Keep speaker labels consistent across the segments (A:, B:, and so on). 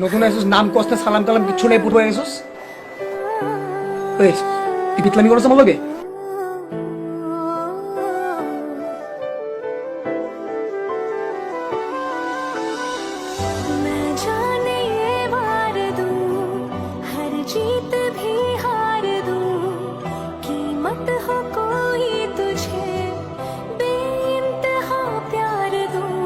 A: নতুন আইসুস নাম কষ্টে সালাম কালাম কিচ্ছু নেই পূর্ব আইসুস তুই পিতলামি করছ আমার লগে
B: जीत भी हार दूं कीमत हो कोई तुझे बेइंतहा प्यार दूं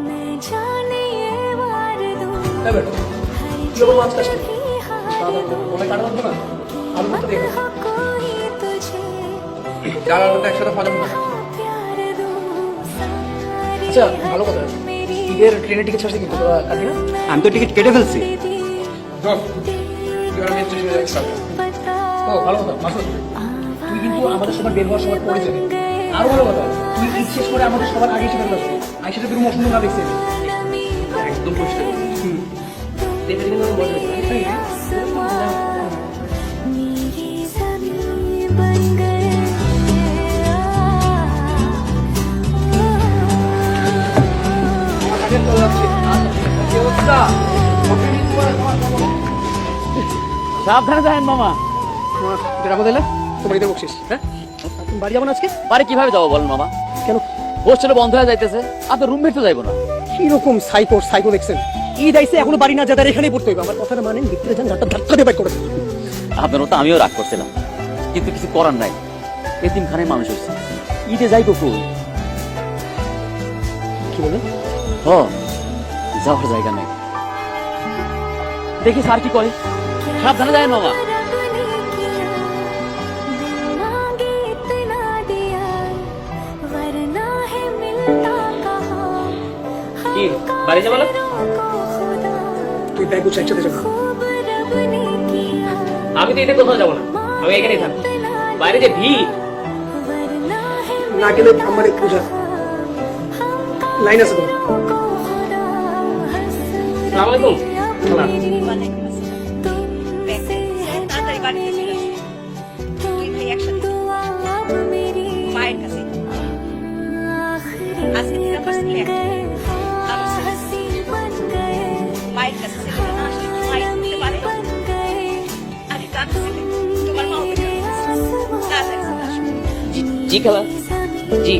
B: मैं जाने ये वार दूं हर जीत भी हार दूं कीमत हो कोई तुझे प्यार दूं
A: আচ্ছা ভালো কথা ঈদের ট্রেনের টিকিট ছাড়ছে কিন্তু তোরা কাটি না
C: আমি তো টিকিট কেটে ফেলছি।
A: ও ভালো কথা মাসুদ তুই কিন্তু আমাদের সবার বের হওয়ার সময় পড়ে যাবে আরো ভালো কথা তুই ঈদ শেষ করে আমাদের সবার আগে সেখানে আসবি আইসাটা তুই অসুন্দর না দেখছি
C: একদম পরিষ্কার।
B: मेरी ज़मीं बन गए
D: সাবধানে যাবেন মামা।
A: যেটা বলে তোমার ঈদের বকশিস হ্যাঁ তুমি বাড়ি যাবো না আজকে
D: বাড়ি কিভাবে যাবো বলেন মামা?
A: কেন
D: হোস্টেলে বন্ধ হয়ে যাইতেছে, আপনার রুমমেট তো যাইবো না।
A: কিরকম সাইকো দেখছেন ঈদ আইসে এখনো বাড়ি না যাদের এখানেই পড়তে হইবে আমার কথাটা মানেন ভিতরে যান ধাক্কা ধাক্কা দিয়ে বাইক করে
D: আপনার মতো আমিও রাগ করছিলাম, কিন্তু কিছু করার নাই। এতিমখানায় মানুষ হয়েছে, ঈদে যাই কখন?
A: কি বলে
D: হ, যাওয়ার জায়গা নেই। দেখি স্যার কি করে। সাবধানে যাবেন মামা।
B: रब ने किया दिल मांगे इतना दिया वरना है मिलता कहाँ
C: কি বাড়ি যাবো না?
B: खुदा
A: তুই ব্যাগ গুছ একসাথে যাবো
B: खूब रब ने किया
C: আমি তো ঈদে কোথাও যাবো না, আমি এখানেই থাকবো। বাইরে যে ভিড়,
B: वरना है
A: না গেলে আমার এক পূজা লাইন আছে তোমার
C: সালাম আলাইকুম।
E: তাড়াতাড়ি বাড়িতে চলে আসো। দুই ভাই একসাথে মায়ের কাছে আজকে দিন পারছিলে মায়ের কাছে ছেলেটা না আসলে কি মায়ের করতে পারে? আমি জানতেছিলে তোমার মা ওকে তাড়াতাড়ি চলে আসো।
C: জি খালা, জি।